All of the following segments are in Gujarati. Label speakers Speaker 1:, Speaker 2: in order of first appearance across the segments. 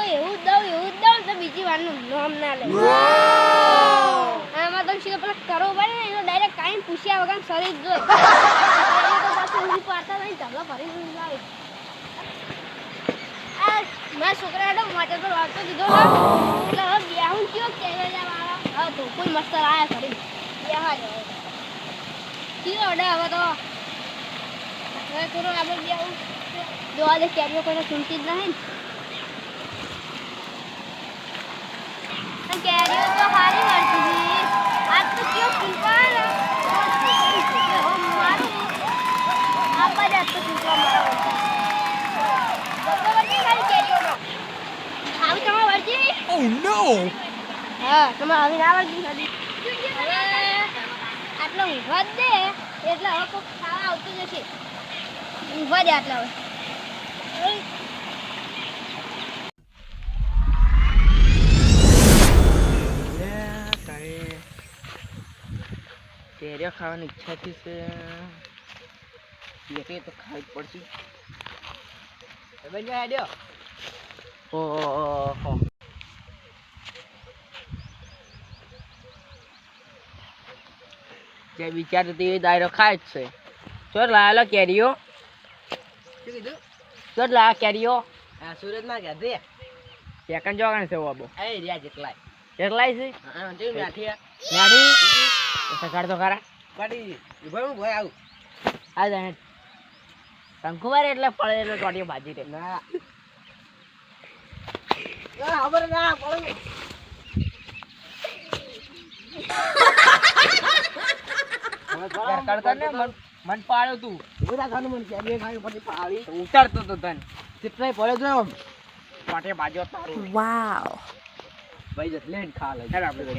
Speaker 1: એવું જ દઉં તો બીજી વારનું નામ ના લે આમાં તો શીખો પેલા કરો પડે ને એનો ડાયરેક્ટ કાંઈ પૂછ્યા વગર શરીર જોઈ તો પાછું ઊંધી પાડતા નહીં ઢગલો ભરી લાવી આ મેં છોકરાને માટે તો વાંચતો દીધો ને એટલે હવે બેહું કયો કહેવા જવાળા હા તો કોઈ મસ્તર આયા ખરી બેહવા જવાય કીધો અડા હવે તો હવે થોડો આપણે બેહું જોવા દે કેરીઓ કોઈને સુનતી જ નહીં કેરીઓ તો સારી મળતી હતી આજ તો કયો ફૂલવા ને મારું આપા જાત તો ફૂલવા મારા બરાબર ખાલી કેરીઓનો આવી તમારે વર્જી
Speaker 2: Oh no!
Speaker 1: હા તમારે આવી ના વર્જી ખાલી હવે આટલો ઊંઘવા જ દે એટલે હવે કોઈ ખાવા આવતું જશે ઊંઘવા દે આટલા હવે
Speaker 3: કેરીઓ ખાવાની ઈચ્છા થી છે લેકે તો ખાઈ પડશે બન આડ્યો ઓહો જે વિચાર તે દાયરો ખાય જ છે ચોર લાલો કેરીઓ શું કીધું ચોર લા કેરીઓ આ સુરત માં ગયા દે સેકન્ડ જોગણ છે બાબો એ રહ્યા જેટલાય છે હા તે નાઠી સકાર તો ખરા કાઢી ભરું ભાઈ આવું આ જાણે શંકુવાર એટલે પડે એટલે ટોટીઓ ભાજી રે ના ખબર ના પડે કરતા ને મન પાડ્યો તું બધા ખાનું મન કે બે ખાઈ પછી પાડી ઉતારતો તો તને કેટલાય પડ્યો જો ટોટીઓ ભાજો તારું
Speaker 4: વાવ
Speaker 3: ભાઈ જત લેન ખા લે ચાલ આપણે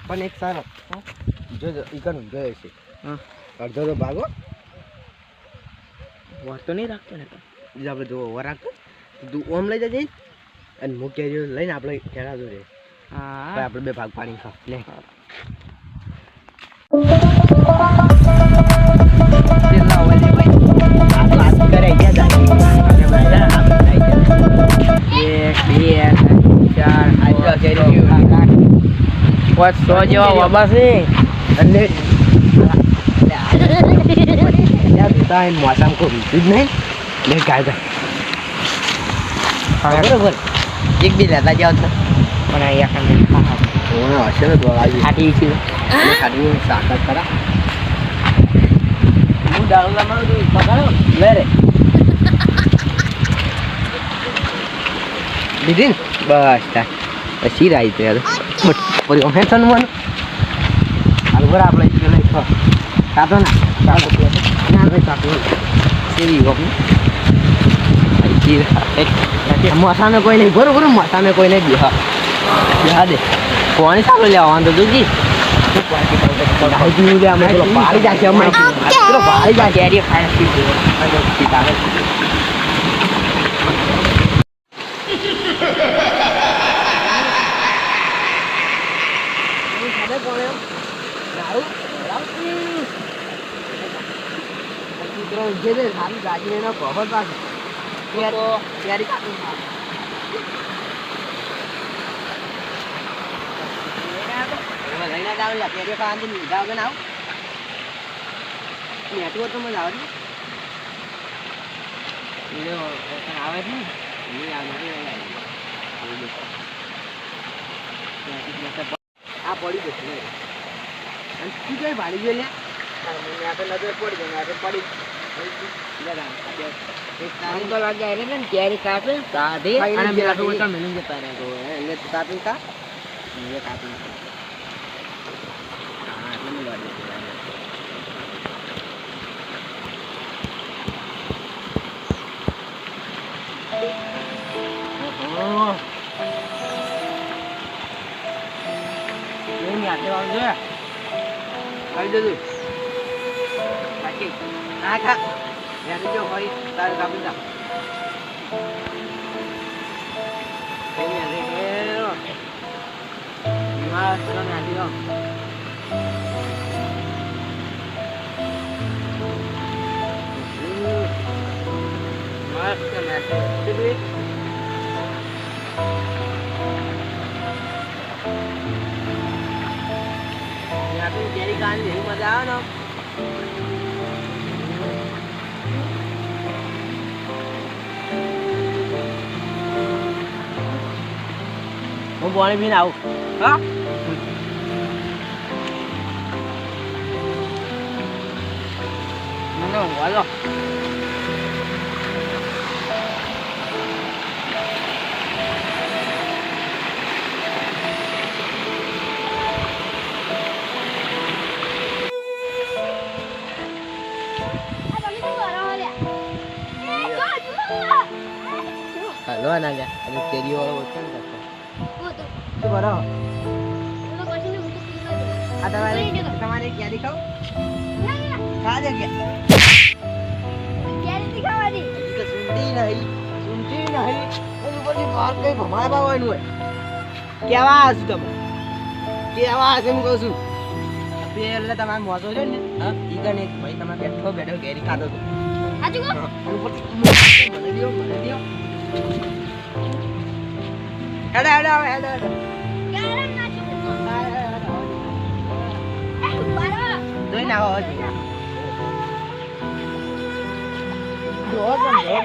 Speaker 3: પણ એક સારો જો ઈકન જોઈએ છે અડધો તો ભાગો વાર તો નહીં રાખતો ને બીજા આપણે જો વાર રાખતો તું ઓમ લઈ જજે અને મૂકી જો લઈને આપણે ખેડા જોઈએ હા આપણે બે ભાગ પાણી ખા લે કેટલા હોય લે ભાઈ આ તો કરે ગયા એક બે ચાર આ કેરી પાંચ સો જેવા વાબા છે અને યાર મોસમ કો વિદ્યુત નહીં લે ગાય બરોબર એક બી લેતા જાવ તો પણ અહીંયા ખાને હા હશે ને તો આવી ખાટી છે ખાટી સાકર કરા હું દારૂ લાવવાનો તો પકડો લે રે દીદી બસ તા પછી રાઈ તે પછી ઓમે તનવાનું આલગોર આપણે કે લઈ તો કાતો ના કાતો ના રે કાતો સેવી ગો આઈ મોસામે કોઈ નહીં બરોબર મોસામે કોઈ નહીં બિહા બિહા દે કોની સામે લેવાનું તો દુજી દાઉજી લે અમે પેલો પાડી જાશે અમે પેલો પાડી જા કેરી ખાય સીધા જે સારું ગાજી એનો ખબર પાસે તૈયારી કાઢું લઈને જાવ લે કેરીઓ ખાવાની લીધા વગર આવ નેટવર્ક તો મજા આવે ને આવે જ નહીં આ પડી જશે અને શું કઈ ભાડી ગયો લે આપણે નજર પડી જાય આપણે પડી અંકલ લાગે એને ને કેરી કાપે કાઢે અને બેઠું તો મેલું જતા રહે તો એટલે કાપી કા એ કાપી હા એટલે મેં લાગે ઓહો એ આટલે વાળ જો કરી દેજો બાકી ના ખા યાર જો ભાઈ તારે કાપી દા કઈ રે મારા તો નાડી દો મસ્ત નાડી ખાવાની એવી મજા આવે ને હું પાણી પીને આવું હા મને વાલો હલો ના લ્યા અને કેરીઓ વાળો ઓછો ને કરતો શું કરો આ તમારે કેરી ખાવ ખા દે કે સુનતી નહીં એની પછી બહાર કઈ ભમાય પાવાનું હોય કેવા હશું તમે કેવા હશે એમ કહું છું એટલે તમારે મોટો છે ને હા ઈ કને ભાઈ તમે બેઠો બેઠો કેરી ખાધો તો
Speaker 1: આજુ કો
Speaker 3: મને દિયો હેડો હેડો હેડો હેડો
Speaker 1: ગારમ ના છું બારો
Speaker 3: જોઈ ના આવો જો
Speaker 1: દાદા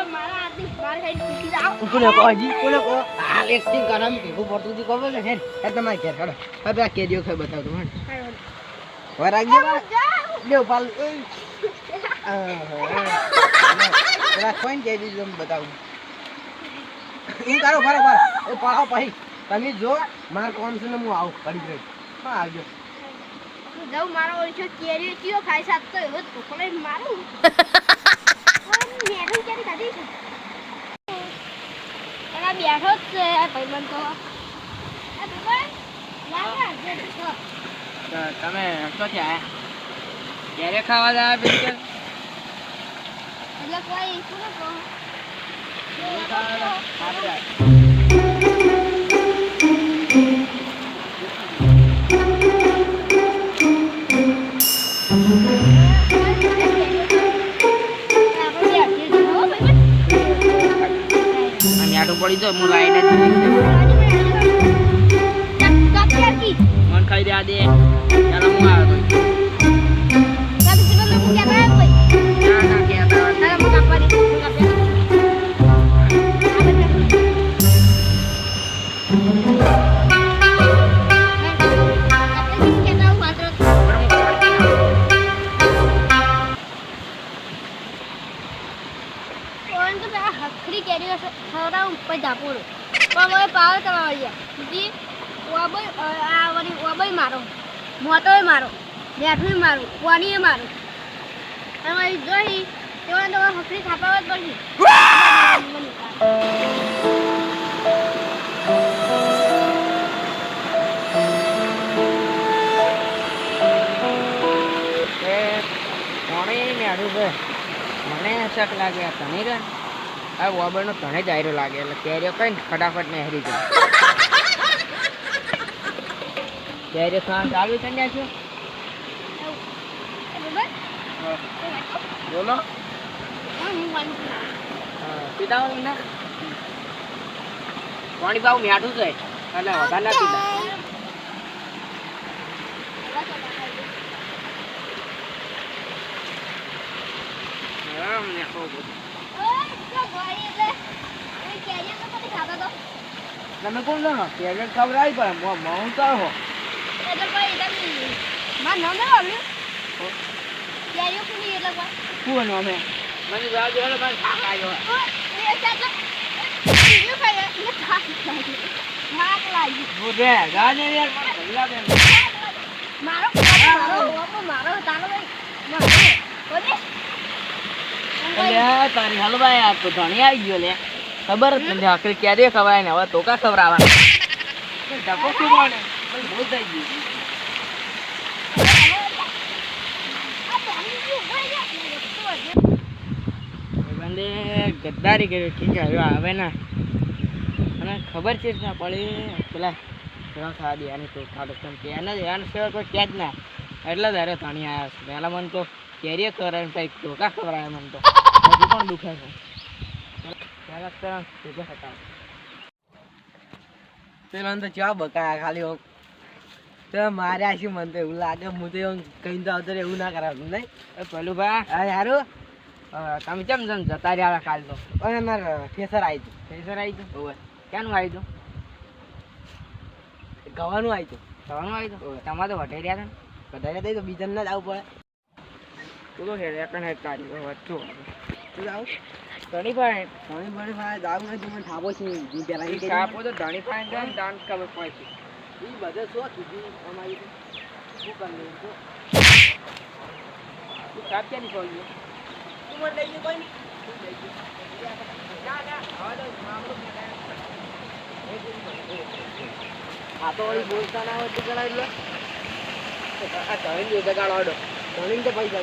Speaker 1: મારા આદમી માર ખાઈ પીસી જાવ
Speaker 3: કોને કહો જી કોને કહો હાલ એક્ટિંગ કરમ કેવું પડતું જી કહો કે હે તમારે ઘેર કાઢો હવે આ કેરીઓ ખાઈ બતાવ તો મને વરાગ દેવ પાલ કોઈને કહી દીધું બતાવું હું તારો ફરો એ પાડો પછી તમે જો મારા કોમ છે ને હું આવું કરી દઉં હા આવજો
Speaker 1: જાઉં મારો ઓછો કેરી કયો ખાઈ શકતો એવો ટુકડે મારું મેડમ કેરી ખાધી છે એના બેઠો જ છે ભાઈબંધ તો આ ભાઈ લાગા જે તો
Speaker 3: તમે ક્યાંથી આયા ક્યારે ખાવા જાય બિલકુલ
Speaker 1: એટલે કોઈ શું કહો
Speaker 3: પડી તો હું લાઈને મન ખાઈ દે આ દે ચાલો હું આવ્યો ના કહેતા
Speaker 1: હખરી કેરી ખવડાવું પછી ધાપોડું પણ મને પાવર કરવા વળ્યા બીજી આ વળી ઓબઈ મારો મોટોય મારો બેઠું મારું કોનીએ મારું અને મારી જોઈ તેમાં તો હખરી થાપાવા જ પડી
Speaker 3: મને શક લાગે આ તને રે આ વાબરનો તને જ આયરો લાગે એટલે કેરીઓ કઈ ફટાફટ ને હેરી જાય કેરીઓ ખાવાનું ચાલુ થઈ જાય છે બોલો પીતા હો તમને પાણી પાવું મીઠું છે એટલે વધારે ના પીતા તમે કોણ છો કેરેટ ખબર આવી પડે હું તો હો
Speaker 1: એટલે ભાઈ તમે માર નામ ના આવ્યું કેરીઓ કુની એટલે ભાઈ
Speaker 3: કોણ અમે મને જાવ દે એટલે ભાઈ થાક આવ્યો
Speaker 1: એ ચાચા બીજું ખાય એ થાક લાગી
Speaker 3: બોલે ગાજે યાર મને ભઈલા દે
Speaker 1: મારો તારો ભાઈ મારો બોલે
Speaker 3: અલ્યા તારી હલવાય આ તો ધણી આવી ગયો લે ખબર જ નથી આખરી ક્યારે ખવાય ને હવે તો કા ખવડાવવા ડકો શું મળે બહુ થઈ ગયું બંદે ગદ્દારી કર્યો ઠીક આવ્યો આવે ને અને ખબર છે ના પડી પેલા થવા દે આની તો ખાડો કે એને સિવાય કોઈ ક્યાં જ ના એટલે જ અરે ધણી આવ્યા છે પહેલાં મને તો કેરીએ ખવડાવે કંઈક ધોકા ખવડાવે મને તો હજુ પણ દુખે છે પહેલાં પેલા તો ચા બકાયા ખાલી આમ તો માર્યા છે મને તો એવું લાગે હું તો એવું કઈ તો આવતો એવું ના કરાવતું નહીં પેલું ભા હા યારું તમે કેમ જતા રહ્યા કાલ તો અને મારે થેસર આવી હતું થેસર આવી હતું ઓવે ક્યાંનું આવી હતું ગવાનું આવી હતું ગવાનું આવી હતું તમારે તો વઢાઈ રહ્યા હતા ને વઢાઈ રહ્યા તો બીજાને ના જ આવવું પડે તું તો હેડ એક હેડ કાઢી વચ્ચો તું આવું ધણી ભાઈ જાવું નથી મને થાપો છે થાપો તો ધણી ભાઈ જાય ને ડાન્સ ખબર પડે એ બધે શું કીધું અમારી શું કરી તું થાપ ક્યાંની પડી તું મને લઈ ગયો કોઈ નહીં આ તો વળી બોલતા ના હોય તો કરાવી લે આ ધણી જો જગાડો આડો ધણી તો પૈસા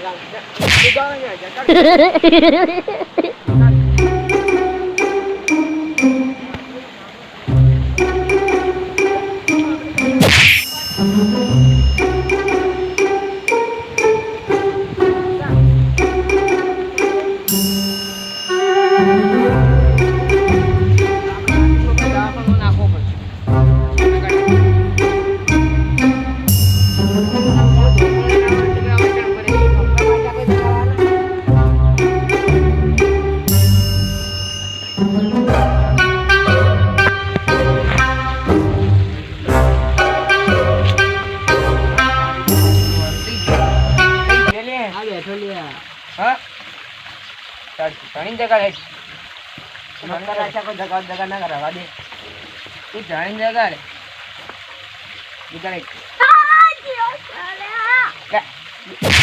Speaker 3: ધણી જગાડે જગા ના કરાવવા દે તું ધણી જગાડે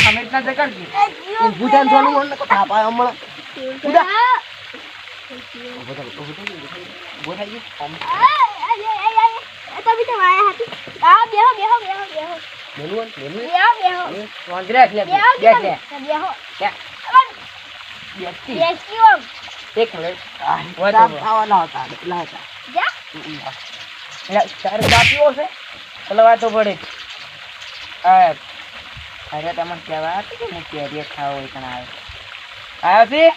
Speaker 3: અમે ના જગાડતી ભૂતાન થોડું મને થાપા હમણાં એક મિનિટ ખાવાના હતા એટલા હતા તારે કાપીઓ છે એટલે વાતો પડે અરે તમને કહેવા હતું કે હું કેરીઓ ખાવા હોય પણ આવ્યો છે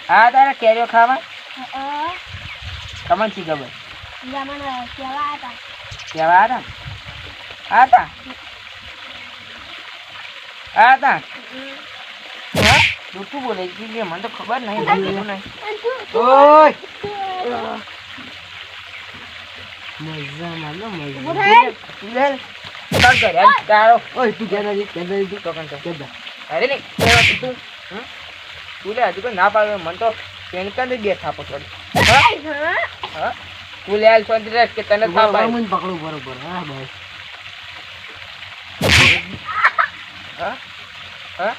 Speaker 3: હા તારે કેરીઓ ખાવા તમને શી ખબર કેવા હતા હતા હતા હા દુઃખું બોલે કે મને તો ખબર નહીં નહીં ઓય મજામાં નો મજા ચાલ કરે તારો ઓય તું કેના દી તો કંટો કેદા અરે ને તું તું લે હજુ કોઈ ના પાડે મને તો પેનકા દે બે થાપો છોડ હા તું લે આલ સોંત રે કે તને થાપ આવે મને પકડું બરોબર હા બસ હા હા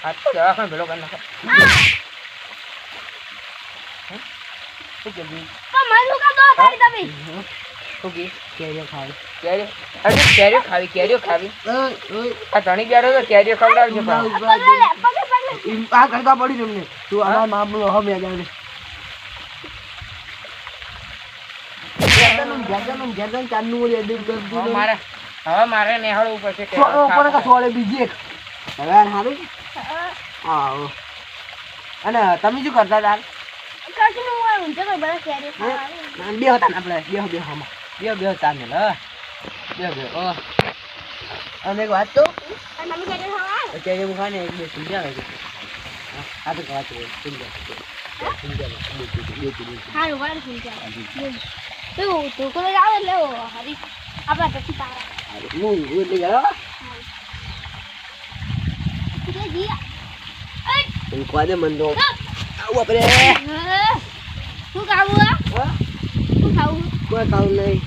Speaker 3: હાથ તો દવાખાને ભેળો કરી નાખો શું કીધું કેરીઓ ખાવી કેરીઓ ખાવી આ ધણી બેઠો તો કેરીઓ ખવડાવજો આ કરતા પડી તમને તું આ મામલો હવે જાણે મારે નેહાળવું પડશે બીજી એક હવે સારું અને તમે શું કરતા હતા બે હતા ને આપણે બે ચાર ને બે અને એક વાત તો અત્યારે હું ખાને એક બે સમજાવે છે આ તો વાત સમજાવે મન તો આવું આપણે
Speaker 1: શું ખાવું શું ખાવું
Speaker 3: કોઈ ખાવું નહીં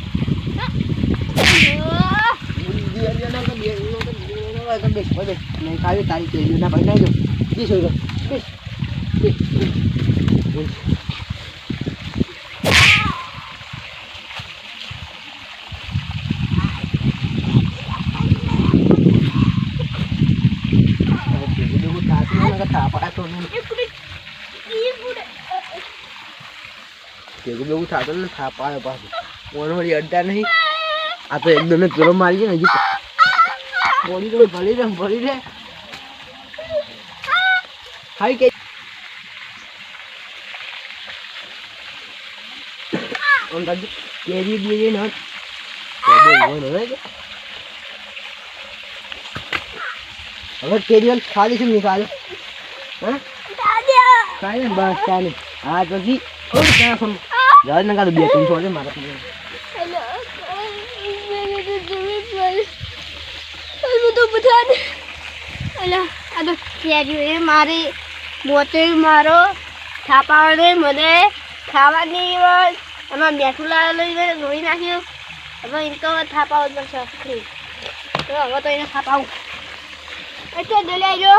Speaker 3: ખાવી તારી કેરીઓ ના ભાઈ નાખજો બીસ હોય કેવું થતું ને થાપ આવે પાછું વળી અડતા નહીં આ તો એકદમ પેલો મારી છે ને હજી ભળી રે હાઈ કે આમ તાજી કેરી બેરી ન હવે કેરીઓ ખાલી છે નિકાલ હા
Speaker 1: દાદા
Speaker 3: કાઈ બસ ચાલે હા પછી ઓ ક્યાં સમ જાજ ના કાલ બે ત્રણ છોડે મારા
Speaker 1: હેલો મેરે તો જમી પર અરે તો બતા દે અલા આ તો કેરીઓ એ મારી મોતે મારો થાપાને મને ખાવાની વાત એમાં મીઠું લઈને ધોઈ નાખ્યું હવે એને તો થાપાવ જ પડશે તો હવે તો એને થાપાવું એટલે દલે જો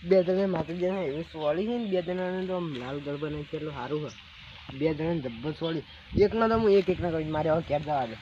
Speaker 3: બે જણા માતાજી ને એવી સોળી છે ને બે જણાને તો આમ લાલ ગરબા નહીં એટલું સારું છે બે જણાને જબ્બર સોળી એકના તો હું એક એકના કરી મારે હવે ક્યાં જવા દે